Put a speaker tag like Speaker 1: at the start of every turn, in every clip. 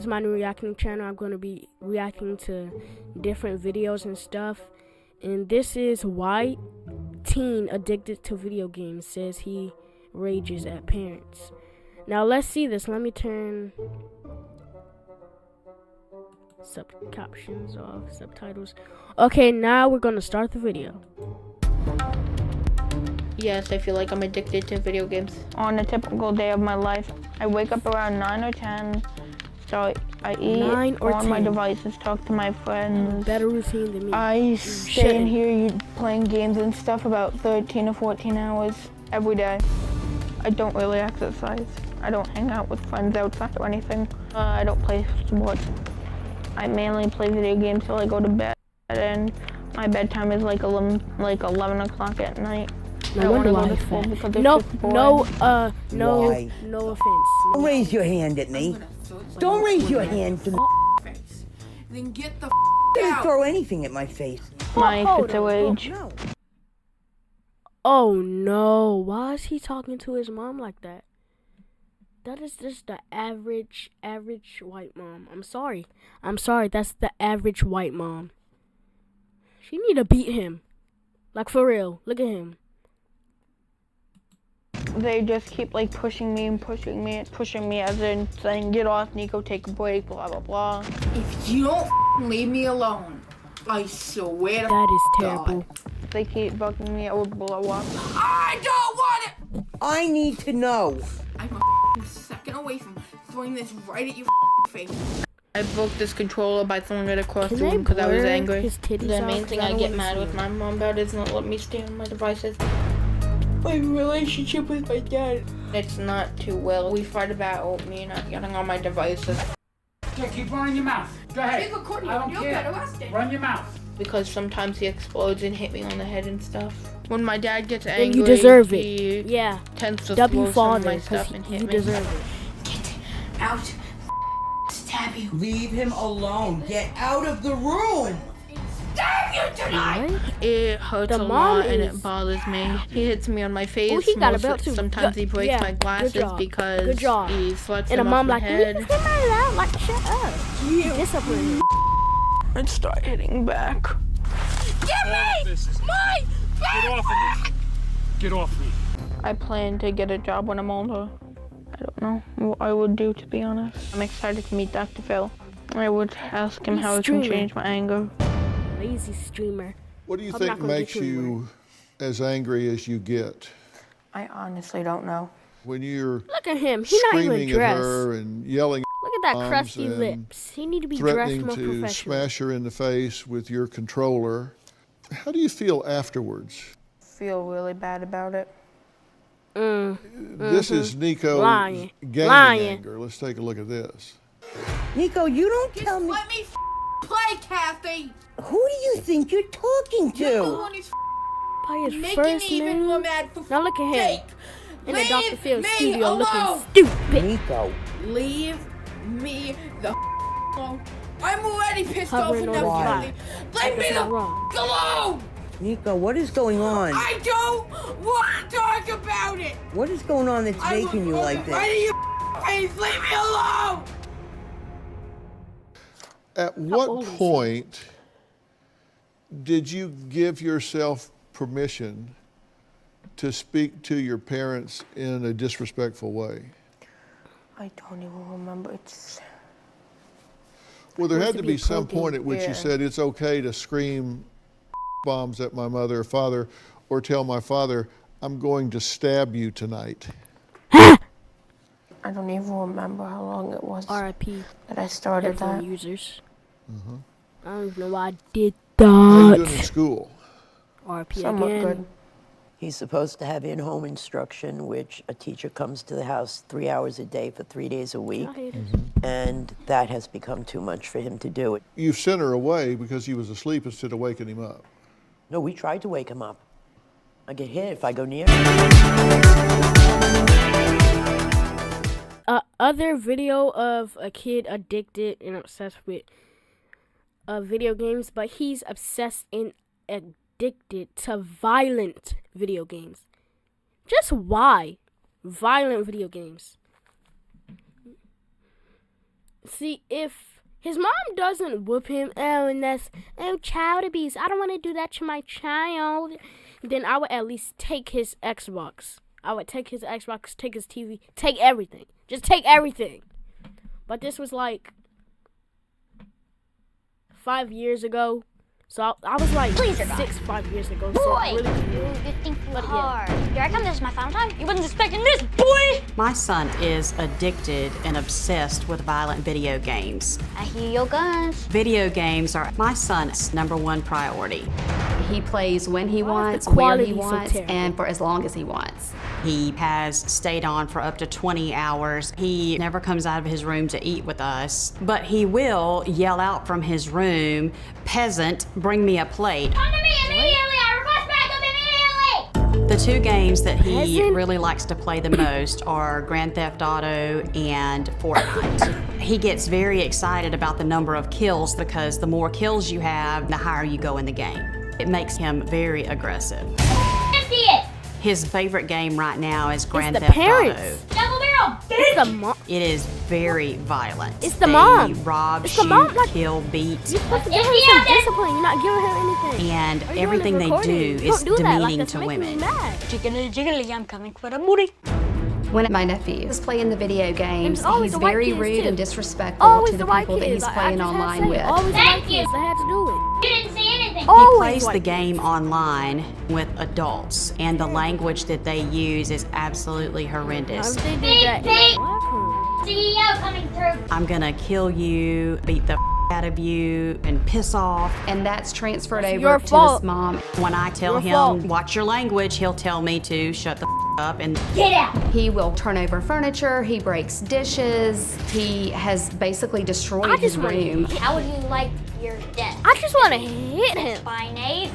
Speaker 1: is my new reacting channel. I'm going to be reacting to different videos and stuff. And this is why teen addicted to video games says he rages at parents. Now let's see this. Let me turn captions off, subtitles. Okay, now we're going to start the video.
Speaker 2: Yes, I feel like I'm addicted to video games. On a typical day of my life, I wake up around 9 or 10, so I eat on my devices, talk to my friends.
Speaker 1: Better routine than me.
Speaker 2: I stay in here playing games and stuff about 13 or 14 hours every day. I don't really exercise. I don't hang out with friends outside or anything. I don't play sports. I mainly play video games till I go to bed, and my bedtime is like 11 o'clock at night.
Speaker 1: No wonder why he's fat. No offense.
Speaker 3: Don't raise your hand at me. Don't raise your hand to me.
Speaker 4: Then get the
Speaker 3: Don't throw anything at my face.
Speaker 2: My fits of rage.
Speaker 1: Oh no, why is he talking to his mom like that? That is just the average white mom. I'm sorry, that's the average white mom. She need to beat him. Like for real, look at him.
Speaker 2: They just keep like pushing me as in saying, get off, Nico, take a break, blah, blah, blah.
Speaker 4: If you don't leave me alone, I swear to
Speaker 1: that is terrible.
Speaker 2: They keep bugging me, I will blow up.
Speaker 4: I don't want it!
Speaker 3: I need to know.
Speaker 4: I'm a second away from throwing this right at your face.
Speaker 2: I broke this controller by throwing it across the room because I was angry. The main thing I get mad with my mom about is not letting me stay on my devices. My relationship with my dad. It's not too well. We fight about me not getting on my devices.
Speaker 5: Yeah, keep running your mouth. Go ahead.
Speaker 4: Keep recording.
Speaker 5: I don't
Speaker 4: You'll
Speaker 5: care.
Speaker 4: get arrested.
Speaker 5: Run your mouth.
Speaker 2: Because sometimes he explodes and hit me on the head and stuff. When my dad gets angry,
Speaker 1: you deserve it.
Speaker 2: He
Speaker 1: Yeah.
Speaker 2: tends to throw some of my stuff and hit
Speaker 1: you
Speaker 2: me.
Speaker 1: deserve it.
Speaker 4: Get out. Stab you.
Speaker 3: Leave him alone. Get out of the room.
Speaker 4: Stab you tonight.
Speaker 1: What?
Speaker 2: It hurts a lot and it bothers me. He hits me on my face.
Speaker 1: Oh, he got a belt too.
Speaker 2: Sometimes he breaks my glasses because he sluts them off my head.
Speaker 1: And a mom like, shut up. Discipline.
Speaker 2: I'd start hitting back.
Speaker 4: Give me my
Speaker 5: Get off of me. Get off me.
Speaker 2: I plan to get a job when I'm older. I don't know what I would do, to be honest. I'm excited to meet Dr. Phil. I would ask him how he can change my anger.
Speaker 1: Lazy streamer.
Speaker 6: What do you think makes you as angry as you get?
Speaker 2: I honestly don't know.
Speaker 6: When you're
Speaker 1: Look at him. He's not even
Speaker 6: screaming at
Speaker 1: dressed.
Speaker 6: her and yelling
Speaker 1: Look at that crusty lips. He need to be dressed
Speaker 6: threatening
Speaker 1: more
Speaker 6: to
Speaker 1: professional.
Speaker 6: smash her in the face with your controller, how do you feel afterwards?
Speaker 2: Feel really bad about it.
Speaker 6: This is Nico
Speaker 1: Lying.
Speaker 6: gaining anger. Let's take a look at this.
Speaker 3: Nico, you don't tell me.
Speaker 4: Let me play, Kathy.
Speaker 3: Who do you think you're talking
Speaker 4: You're the
Speaker 3: to?
Speaker 4: one who's
Speaker 1: By his
Speaker 4: making
Speaker 1: first
Speaker 4: me even
Speaker 1: name.
Speaker 4: more mad for
Speaker 1: Now look at him.
Speaker 4: sake.
Speaker 1: In the
Speaker 4: Leave
Speaker 1: Dr. Phil
Speaker 4: me
Speaker 1: studio
Speaker 4: alone.
Speaker 1: looking stupid.
Speaker 3: Nico.
Speaker 4: Leave me the alone. I'm already pissed
Speaker 1: Hovering
Speaker 4: off
Speaker 1: on
Speaker 4: enough.
Speaker 1: the
Speaker 4: Kathy. Leave me
Speaker 1: That's
Speaker 4: the
Speaker 1: not wrong.
Speaker 4: alone.
Speaker 3: Nico, what is going on?
Speaker 4: I don't want to talk about it.
Speaker 3: What is going on that's making you like
Speaker 4: Right
Speaker 3: this?
Speaker 4: in your face. Leave me alone.
Speaker 6: At what point did you give yourself permission to speak to your parents in a disrespectful way?
Speaker 2: I don't even remember.
Speaker 6: Well, there had to be some
Speaker 1: protein.
Speaker 6: point at which you said it's okay to scream bombs at my mother or father, or tell my father, I'm going to stab you tonight.
Speaker 2: I don't even remember how long it was
Speaker 1: R.I.P.
Speaker 2: that I started
Speaker 1: headphone
Speaker 2: that.
Speaker 1: users. I don't even know why I did
Speaker 6: How are you doing in
Speaker 1: that.
Speaker 6: school?
Speaker 1: R.I.P.
Speaker 2: Somewhat
Speaker 1: again.
Speaker 2: good.
Speaker 7: He's supposed to have in-home instruction, which a teacher comes to the house 3 hours a day for 3 days a week,
Speaker 1: I hate it.
Speaker 7: and that has become too much for him to do.
Speaker 6: You've sent her away because he was asleep instead of waking him up.
Speaker 7: No, we tried to wake him up. I get hit if I go near.
Speaker 1: Other video of a kid addicted and obsessed with video games, but he's obsessed and addicted to violent video games. Just why? Violent video games. See, if his mom doesn't whoop him, and that's child abuse, I don't want to do that to my child, then I would at least take his Xbox. I would take his Xbox, take his TV, take everything. Just take everything. But this was like 5 years ago. So I was like 5 years ago. So
Speaker 8: Boy,
Speaker 1: really,
Speaker 8: you think too hard. Here I come, this is my final time. You wasn't expecting this, boy!
Speaker 9: My son is addicted and obsessed with violent video games.
Speaker 8: I hear your guns.
Speaker 9: Video games are my son's #1 priority.
Speaker 10: He plays when he wants, where
Speaker 1: quality
Speaker 10: he
Speaker 1: so
Speaker 10: wants,
Speaker 1: terrible?
Speaker 10: and for as long as he wants.
Speaker 9: He has stayed on for up to 20 hours. He never comes out of his room to eat with us, but he will yell out from his room, "Peasant, bring me a plate."
Speaker 8: Come to me immediately! I request backup immediately!
Speaker 9: The two games that he really likes to play the most are Grand Theft Auto and Fortnite. He gets very excited about the number of kills because the more kills you have, the higher you go in the game. It makes him very aggressive.
Speaker 8: Empty it!
Speaker 9: His favorite game right now is Grand
Speaker 1: the
Speaker 9: Theft
Speaker 1: parents.
Speaker 9: Auto.
Speaker 8: Double barrel!
Speaker 1: it's the mom.
Speaker 9: It is very violent.
Speaker 1: It's the
Speaker 9: They
Speaker 1: mom.
Speaker 9: rob,
Speaker 1: It's the
Speaker 9: shoot,
Speaker 1: mom, like-
Speaker 9: kill, beat,
Speaker 1: You're supposed to give her some discipline. You're not giving her anything.
Speaker 9: and
Speaker 1: Are you
Speaker 9: everything
Speaker 1: on
Speaker 9: they
Speaker 1: this recording?
Speaker 9: do
Speaker 1: You
Speaker 9: is
Speaker 1: don't do that. Like,
Speaker 9: demeaning
Speaker 1: that's
Speaker 9: to
Speaker 1: making me
Speaker 9: women.
Speaker 1: mad.
Speaker 8: Jiggly jiggly, I'm coming for the booty.
Speaker 10: When my nephew is playing the video games,
Speaker 1: it's always
Speaker 10: he's
Speaker 1: the white
Speaker 10: very
Speaker 1: kids,
Speaker 10: rude
Speaker 1: too.
Speaker 10: and disrespectful
Speaker 1: Always
Speaker 10: to
Speaker 1: the
Speaker 10: the
Speaker 1: white
Speaker 10: people that
Speaker 1: kids.
Speaker 10: he's
Speaker 1: Like, I
Speaker 10: playing
Speaker 1: just had to
Speaker 10: online
Speaker 1: say it.
Speaker 10: with.
Speaker 1: Always the
Speaker 8: Thank
Speaker 1: white
Speaker 8: you.
Speaker 1: kids that had to do it.
Speaker 8: You didn't see anything.
Speaker 9: He
Speaker 1: Always
Speaker 9: plays the
Speaker 1: white
Speaker 9: game
Speaker 1: kids.
Speaker 9: online with adults, and the language that they use is absolutely horrendous.
Speaker 1: They
Speaker 8: Beep,
Speaker 1: did that in
Speaker 8: beep.
Speaker 1: the locker room.
Speaker 8: CEO coming through.
Speaker 9: I'm gonna kill you, beat the out of you, and piss off.
Speaker 10: And that's transferred
Speaker 1: That's
Speaker 10: over
Speaker 1: your
Speaker 10: to
Speaker 1: fault.
Speaker 10: his mom.
Speaker 9: When I tell
Speaker 1: Your
Speaker 9: him,
Speaker 1: fault.
Speaker 9: watch your language, he'll tell me to shut the up. And
Speaker 8: Get out!
Speaker 10: He will turn over furniture, he breaks dishes, he has basically destroyed
Speaker 1: I
Speaker 10: his
Speaker 1: just want-
Speaker 10: room.
Speaker 8: How would you like your death?
Speaker 1: I just want to hit him.
Speaker 8: Fine AIDS.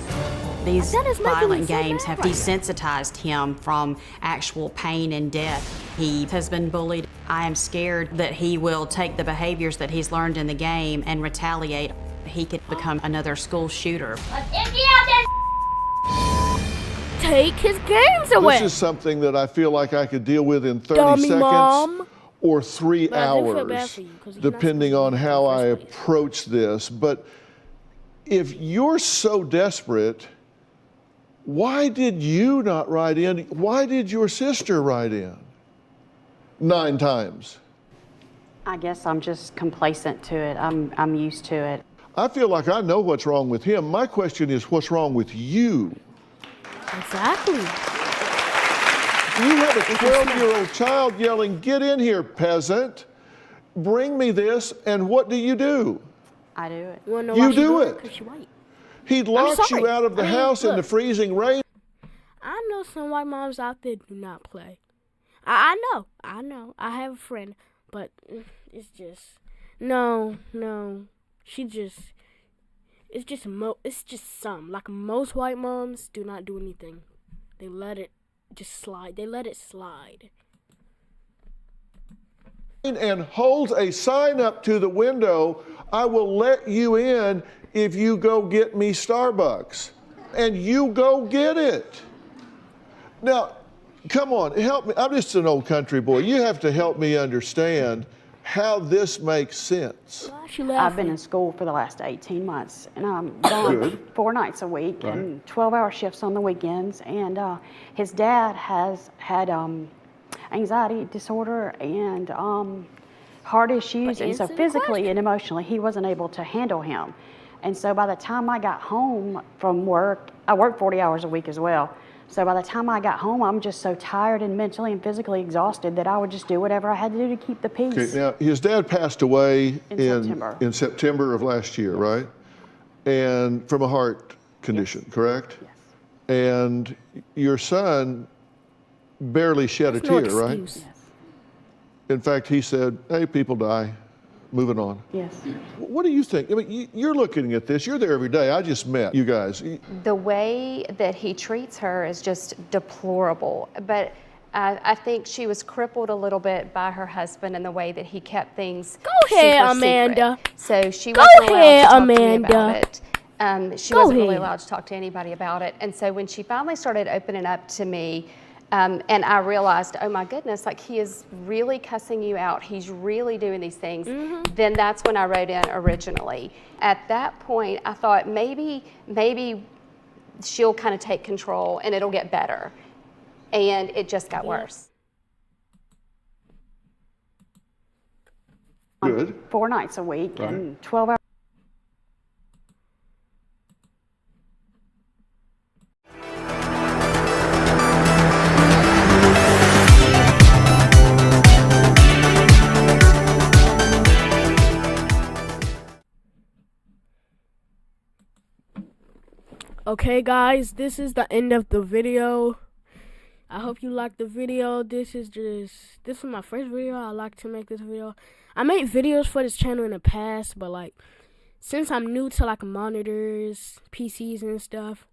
Speaker 9: these
Speaker 1: That is making me
Speaker 9: violent
Speaker 1: so
Speaker 9: games
Speaker 1: mad
Speaker 9: have
Speaker 1: right now.
Speaker 9: desensitized him from actual pain and death. He has been bullied. I am scared that he will take the behaviors that he's learned in the game and retaliate. He could become another school shooter.
Speaker 8: Let's empty out that.
Speaker 1: Take his games away.
Speaker 6: This is something that I feel like I could deal with in 30
Speaker 1: Dummy
Speaker 6: seconds
Speaker 1: mom.
Speaker 6: or 3
Speaker 1: But I do feel bad
Speaker 6: hours,
Speaker 1: for you, 'cause you're not
Speaker 6: depending
Speaker 1: supposed
Speaker 6: on
Speaker 1: to do that
Speaker 6: how
Speaker 1: in
Speaker 6: I
Speaker 1: the first place.
Speaker 6: approach this. But if you're so desperate, why did you not write in? Why did your sister write in 9 times?
Speaker 9: I guess I'm just complacent to it. I'm used to it.
Speaker 6: I feel like I know what's wrong with him. My question is, what's wrong with you?
Speaker 1: Exactly.
Speaker 6: You have a 12-year-old child yelling, "Get in here, peasant. Bring me this," and what do?
Speaker 9: I do it.
Speaker 1: You wanna know
Speaker 6: You
Speaker 1: why she
Speaker 6: do
Speaker 1: it?
Speaker 6: it.
Speaker 1: 'Cause she white.
Speaker 6: He locks
Speaker 1: sorry.
Speaker 6: you out of the
Speaker 1: I mean,
Speaker 6: house in the
Speaker 1: look.
Speaker 6: freezing rain.
Speaker 1: I know some white moms out there do not play. I know. I have a friend, but it's just no. She just it's just some. Like most white moms do not do anything. They let it just slide. They let it slide.
Speaker 6: And holds a sign up to the window, "I will let you in if you go get me Starbucks." And you go get it. Now, come on, help me. I'm just an old country boy. You have to help me understand how this makes sense.
Speaker 1: Why is she
Speaker 9: I've
Speaker 1: laughing?
Speaker 9: been in school for the last 18 months, and I'm gone
Speaker 6: Good.
Speaker 9: 4 nights a week and 12-hour shifts on the weekends. And his dad has had anxiety disorder and heart issues,
Speaker 1: But
Speaker 9: and so
Speaker 1: answer the
Speaker 9: physically
Speaker 1: question.
Speaker 9: and emotionally, he wasn't able to handle him. And so by the time I got home from work, I work 40 hours a week as well. So by the time I got home, I'm just so tired and mentally and physically exhausted that I would just do whatever I had to do to keep the peace.
Speaker 6: Okay, now, his dad passed away
Speaker 9: In
Speaker 6: September of last year, right? And from a heart condition, correct?
Speaker 9: Yes.
Speaker 6: And your son barely shed
Speaker 1: That's
Speaker 6: a
Speaker 1: no
Speaker 6: tear, right?
Speaker 1: excuse.
Speaker 9: Yes.
Speaker 6: In fact, he said, "Hey, people die. Moving on."
Speaker 9: Yes.
Speaker 6: What do you think? I mean, you're looking at this. You're there every day. I just met you guys.
Speaker 11: The way that he treats her is just deplorable. But I think she was crippled a little bit by her husband and the way that he kept things
Speaker 1: Go ahead,
Speaker 11: super
Speaker 1: Amanda.
Speaker 11: secret. So she
Speaker 1: Go
Speaker 11: wasn't allowed
Speaker 1: ahead,
Speaker 11: to talk to me
Speaker 1: Amanda.
Speaker 11: about it. She
Speaker 1: Go
Speaker 11: wasn't really
Speaker 1: ahead.
Speaker 11: allowed to talk to anybody about it. And so when she finally started opening up to me, And I realized, oh my goodness, like he is really cussing you out. He's really doing these things. Then that's when I wrote in originally. At that point, I thought maybe she'll kind of take control and it'll get better. And it just got worse.
Speaker 6: Good.
Speaker 12: 4 nights a week and 12 hours.
Speaker 1: Okay guys, this is the end of the video. I hope you liked the video. This is my first video. I like to make this video. I made videos for this channel in the past, but like since I'm new to like monitors, PCs and stuff,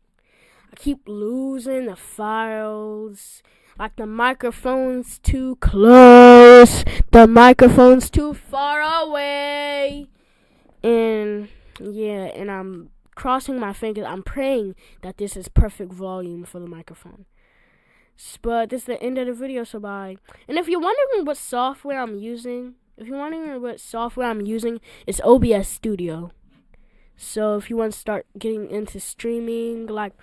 Speaker 1: I keep losing the files. Like the microphone's too close, the microphone's too far away. And yeah, and I'm crossing my fingers. I'm praying that this is perfect volume for the microphone. But this is the end of the video, so bye. And if you're wondering what software I'm using, it's OBS Studio. So if you want to start getting into streaming, like,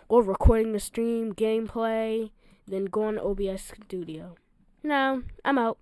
Speaker 1: or recording the stream, gameplay, then go on OBS Studio. Now, I'm out.